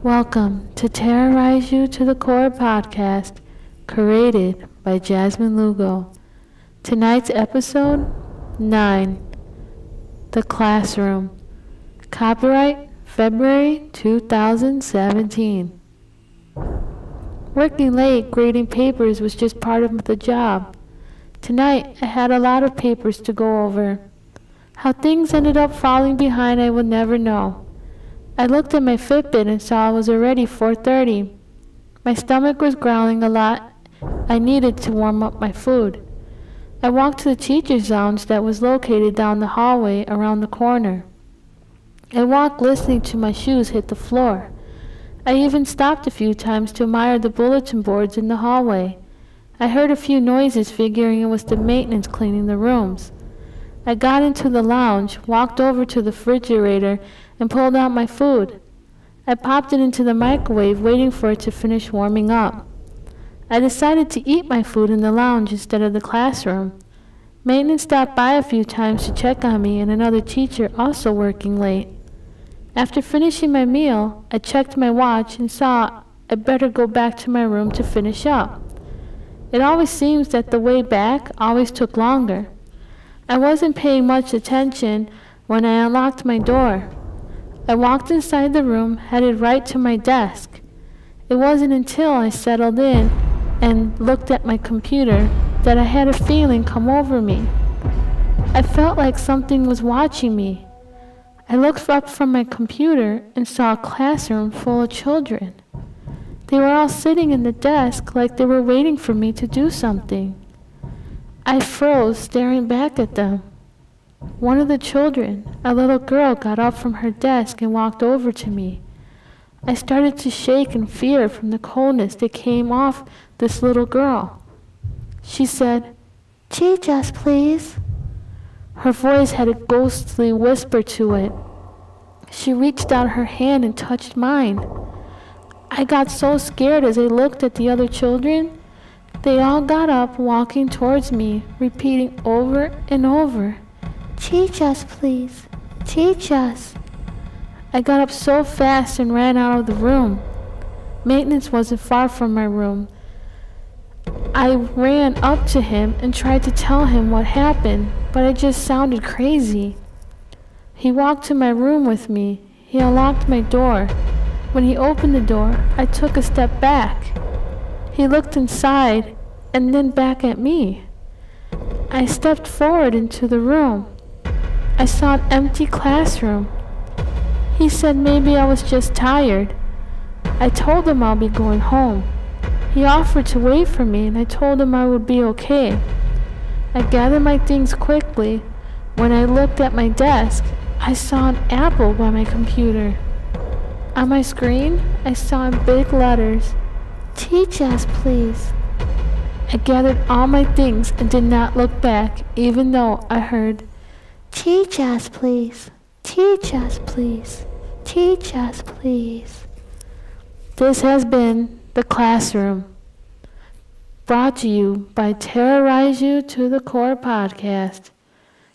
Welcome to Terrorize You to the Core podcast, created by Jasmine Lugo. Tonight's episode 9, The Classroom. Copyright February 2017. Working late grading papers was just part of the job. Tonight I had a lot of papers to go over. How things ended up falling behind I would never know. I looked at my Fitbit and saw it was already 4:30. My stomach was growling a lot. I needed to warm up my food. I walked to the teacher's lounge that was located down the hallway around the corner. I walked listening to my shoes hit the floor. I even stopped a few times to admire the bulletin boards in the hallway. I heard a few noises, figuring it was the maintenance cleaning the rooms. I got into the lounge, walked over to the refrigerator, and pulled out my food. I popped it into the microwave, waiting for it to finish warming up. I decided to eat my food in the lounge instead of the classroom. Maintenance stopped by a few times to check on me and another teacher also working late. After finishing my meal, I checked my watch and saw I better go back to my room to finish up. It always seems that the way back always took longer. I wasn't paying much attention when I unlocked my door. I walked inside the room, headed right to my desk. It wasn't until I settled in and looked at my computer that I had a feeling come over me. I felt like something was watching me. I looked up from my computer and saw a classroom full of children. They were all sitting in the desk like they were waiting for me to do something. I froze, staring back at them. One of the children, a little girl, got up from her desk and walked over to me. I started to shake in fear from the coldness that came off this little girl. She said, "Teach us, please." Her voice had a ghostly whisper to it. She reached out her hand and touched mine. I got so scared as I looked at the other children. They all got up, walking towards me, repeating over and over, "Teach us, please. Teach us." I got up so fast and ran out of the room. Maintenance wasn't far from my room. I ran up to him and tried to tell him what happened, but it just sounded crazy. He walked to my room with me. He unlocked my door. When he opened the door, I took a step back. He looked inside and then back at me. I stepped forward into the room. I saw an empty classroom. He said maybe I was just tired. I told him I'll be going home. He offered to wait for me and I told him I would be okay. I gathered my things quickly. When I looked at my desk, I saw an apple by my computer. On my screen, I saw in big letters, "Teach us, please." I gathered all my things and did not look back, even though I heard, "Teach us, please. Teach us, please. Teach us, please." This has been The Classroom, brought to you by Terrorize You to the Core podcast,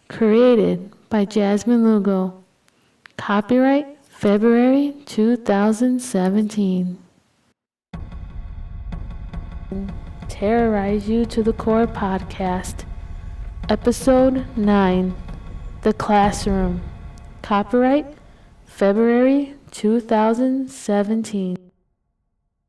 created by Jasmine Lugo. Copyright February 2017. Terrorize You to the Core podcast, episode 9, The Classroom. Copyright February 2017.